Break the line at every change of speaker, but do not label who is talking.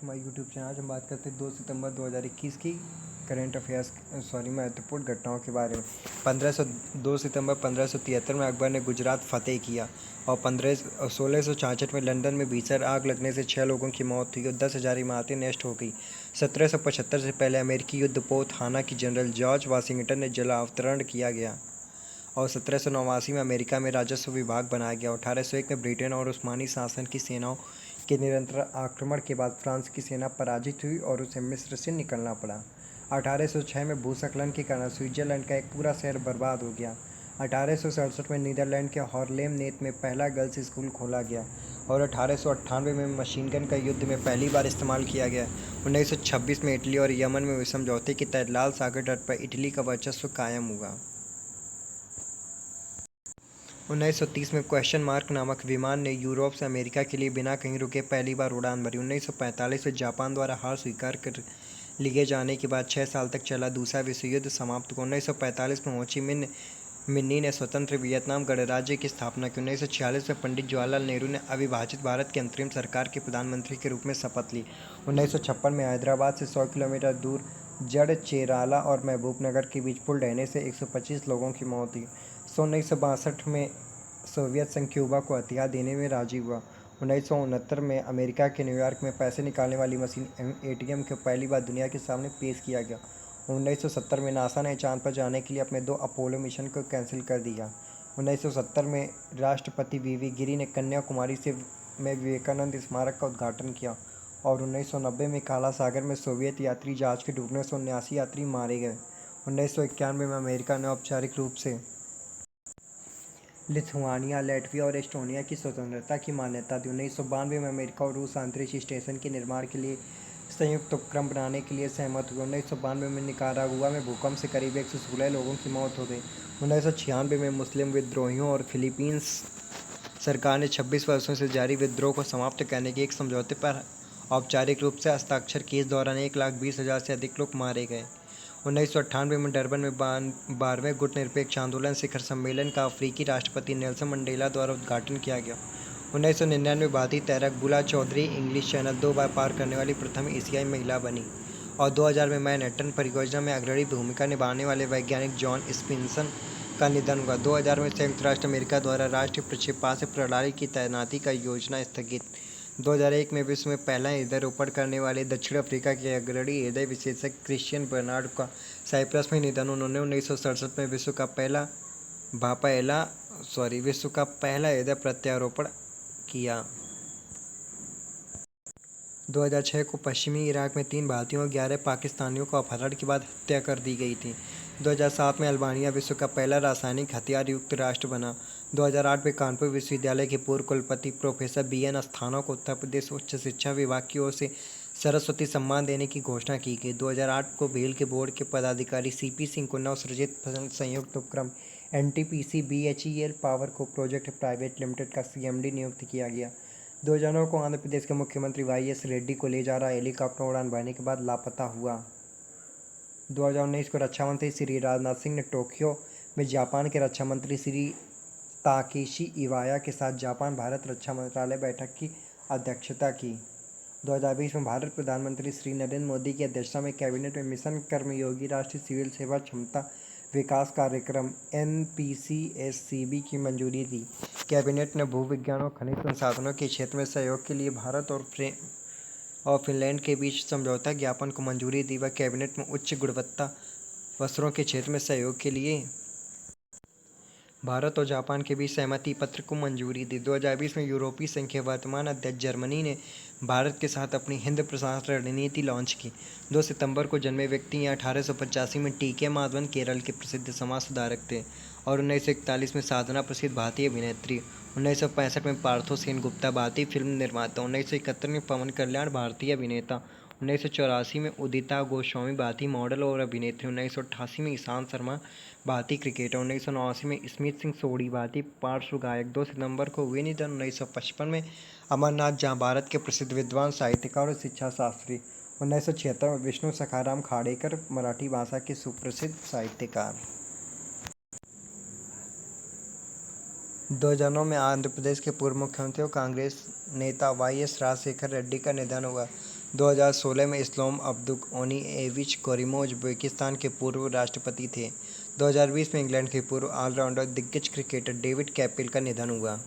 To my YouTube channel. आज हम बात करते हैं 2 सितंबर 2021 की करंट अफेयर्स महत्वपूर्ण घटनाओं के बारे में। 2 सितंबर 1573 में अकबर ने गुजरात फतेह किया और 1666 में लंदन में भीषण आग लगने से 6 लोगों की मौत हुई और 10,000 इमारतें नष्ट हो गई। 1775 से पहले अमेरिकी युद्धपोत हाना की जनरल जॉर्ज वाशिंगटन ने जलावतरण किया गया और 1789 में अमेरिका में राजस्व विभाग बनाया गया। 1801 में ब्रिटेन और उस्मानी शासन की सेनाओं के निरंतर आक्रमण के बाद फ्रांस की सेना पराजित हुई और उसे मिस्र से निकलना पड़ा। 1806 में भूस्खलन के कारण स्विट्जरलैंड का एक पूरा शहर बर्बाद हो गया। 1867 में नीदरलैंड के हार्लेम नेत में पहला गर्ल्स स्कूल खोला गया और 1898 में मशीन गन का युद्ध में पहली बार इस्तेमाल किया गया। 1926 में इटली और यमन में समझौते के तहत लाल सागर तट पर इटली का वर्चस्व कायम हुआ। 1930 में क्वेश्चन मार्क नामक विमान ने यूरोप से अमेरिका के लिए बिना कहीं रुके पहली बार उड़ान भरी। 1945 में जापान द्वारा हार स्वीकार कर लिए जाने के बाद 6 साल तक चला दूसरा विश्व युद्ध समाप्त हुआ। 1945 में हो ची मिन्नी ने स्वतंत्र वियतनाम गणराज्य की स्थापना की। 1946 में पंडित जवाहरलाल नेहरू ने अविभाजित भारत की अंतरिम सरकार के प्रधानमंत्री के रूप में शपथ ली। 1956 में हैदराबाद से 100 किलोमीटर दूर जड़चेराला और महबूबनगर के बीच पुल ढहने से 125 लोगों की मौत हुई। 1962 में सोवियत संघ क्यूबा को हथियार देने में राजी हुआ। 1969 में अमेरिका के न्यूयॉर्क में पैसे निकालने वाली मशीन एटीएम को पहली बार दुनिया के सामने पेश किया गया। 1970 में नासा ने चांद पर जाने के लिए अपने 2 अपोलो मिशन को कैंसिल कर दिया। 1970 में राष्ट्रपति वीवी गिरी ने कन्याकुमारी में विवेकानंद स्मारक का उद्घाटन किया और 1990 में काला सागर में सोवियत यात्री जहाज के डूबने से 79 यात्री मारे गए। 1991 में अमेरिका ने औपचारिक रूप से लिथुआनिया, लातविया और एस्टोनिया की स्वतंत्रता की मान्यता दी। 1992 में अमेरिका और रूस अंतरिक्ष स्टेशन के निर्माण के लिए संयुक्त उपक्रम बनाने के लिए सहमत हुए। 1992 में निकारागुआ में भूकंप से करीब 116 लोगों की मौत हो गई। 1996 में मुस्लिम विद्रोहियों और फिलीपींस सरकार ने 26 वर्षों से जारी विद्रोह को समाप्त करने के एक समझौते पर औपचारिक रूप से हस्ताक्षर किए। इस दौरान 1,20,000 से अधिक लोग मारे गए। 1998 में डरबन में 12वें गुटनिरपेक्ष आंदोलन शिखर सम्मेलन का अफ्रीकी राष्ट्रपति नेल्सन मंडेला द्वारा उद्घाटन किया गया। 1999 भारतीय तैराक बुला चौधरी इंग्लिश चैनल 2 बार पार करने वाली प्रथम एशियाई महिला बनी और 2000 में मैनहट्टन परियोजना में अग्रणी भूमिका निभाने वाले वैज्ञानिक जॉन स्पिनसन का निधन हुआ। 2000 में संयुक्त राष्ट्र अमेरिका द्वारा राष्ट्रीय प्रक्षेपास्त्र प्रणाली की तैनाती का योजना स्थगित। 2001 में विश्व में पहला हृदय रोपण करने वाले दक्षिण अफ्रीका के अग्रणी हृदय विशेषज्ञ क्रिश्चियन बर्नार्ड का साइप्रस में निधन। उन्होंने 1967 में विश्व का पहला हृदय प्रत्यारोपण किया। 2006 को पश्चिमी इराक में 3 भारतीयों और 11 पाकिस्तानियों को अपहरण के बाद हत्या कर दी गई थी। 2007 में अल्बानिया विश्व का पहला रासायनिक हथियार युक्त राष्ट्र बना। 2008 में कानपुर विश्वविद्यालय के पूर्व कुलपति प्रोफेसर BN अस्थाना को उत्तर प्रदेश उच्च शिक्षा विभाग की ओर से सरस्वती सम्मान देने की घोषणा की गई। 2008 को भेल के बोर्ड के पदाधिकारी CP सिंह को नवसृजित संयुक्त उपक्रम NTPC BHEL पावर को प्रोजेक्ट प्राइवेट लिमिटेड का CMD नियुक्त किया गया। 2009 को आंध्र प्रदेश के मुख्यमंत्री YS रेड्डी को ले जा रहा हेलीकॉप्टर उड़ान भरने के बाद लापता हुआ। 2019 को रक्षा मंत्री श्री राजनाथ सिंह ने टोक्यो में जापान के रक्षा मंत्री श्री ताकेशी इवाया के साथ जापान भारत रक्षा मंत्रालय बैठक की अध्यक्षता की। 2020 में भारत प्रधानमंत्री श्री नरेंद्र मोदी की अध्यक्षता में कैबिनेट में मिशन कर्मयोगी राष्ट्रीय सिविल सेवा क्षमता विकास कार्यक्रम NPCSCB की मंजूरी दी। कैबिनेट ने भूविज्ञान और खनिज संसाधनों के क्षेत्र में सहयोग के लिए भारत और फिनलैंड के बीच समझौता ज्ञापन को मंजूरी दी व कैबिनेट में उच्च गुणवत्ता वस्त्रों के क्षेत्र में सहयोग के लिए भारत और जापान के बीच सहमति पत्र को मंजूरी दी। 2020 में यूरोपीय संघ के वर्तमान अध्यक्ष जर्मनी ने भारत के साथ अपनी हिंद प्रशांत रणनीति लॉन्च की। 2 सितंबर को जन्मे व्यक्ति 1885 में TK माधवन केरल के प्रसिद्ध समाज सुधारक थे और 1941 में साधना प्रसिद्ध भारतीय अभिनेत्री। 1965 में पार्थो सेन गुप्ता भारतीय फिल्म निर्माता। 1971 में पवन कल्याण भारतीय अभिनेता। 1984 में उदिता गोस्वामी भारतीय मॉडल और अभिनेत्री। 1988 में ईशांत शर्मा भारतीय क्रिकेटर। 1989 में स्मित सिंह सोढ़ी भारतीय पार्श्व गायक। 2 सितंबर को हुए निधन। 1955 में अमरनाथ झा भारत के प्रसिद्ध विद्वान, साहित्यकार और शिक्षा शास्त्री। 1976 में विष्णु सखाराम खाड़ेकर मराठी भाषा के सुप्रसिद्ध साहित्यकार। 2009 में आंध्र प्रदेश के पूर्व मुख्यमंत्री और कांग्रेस नेता YS राजशेखर रेड्डी का निधन हुआ। 2016 में इस्लाम अब्दुकोनिएविच करीमोव उज़्बेकिस्तान के पूर्व राष्ट्रपति थे। 2020 में इंग्लैंड के पूर्व ऑलराउंडर दिग्गज क्रिकेटर डेविड कैपेल का निधन हुआ।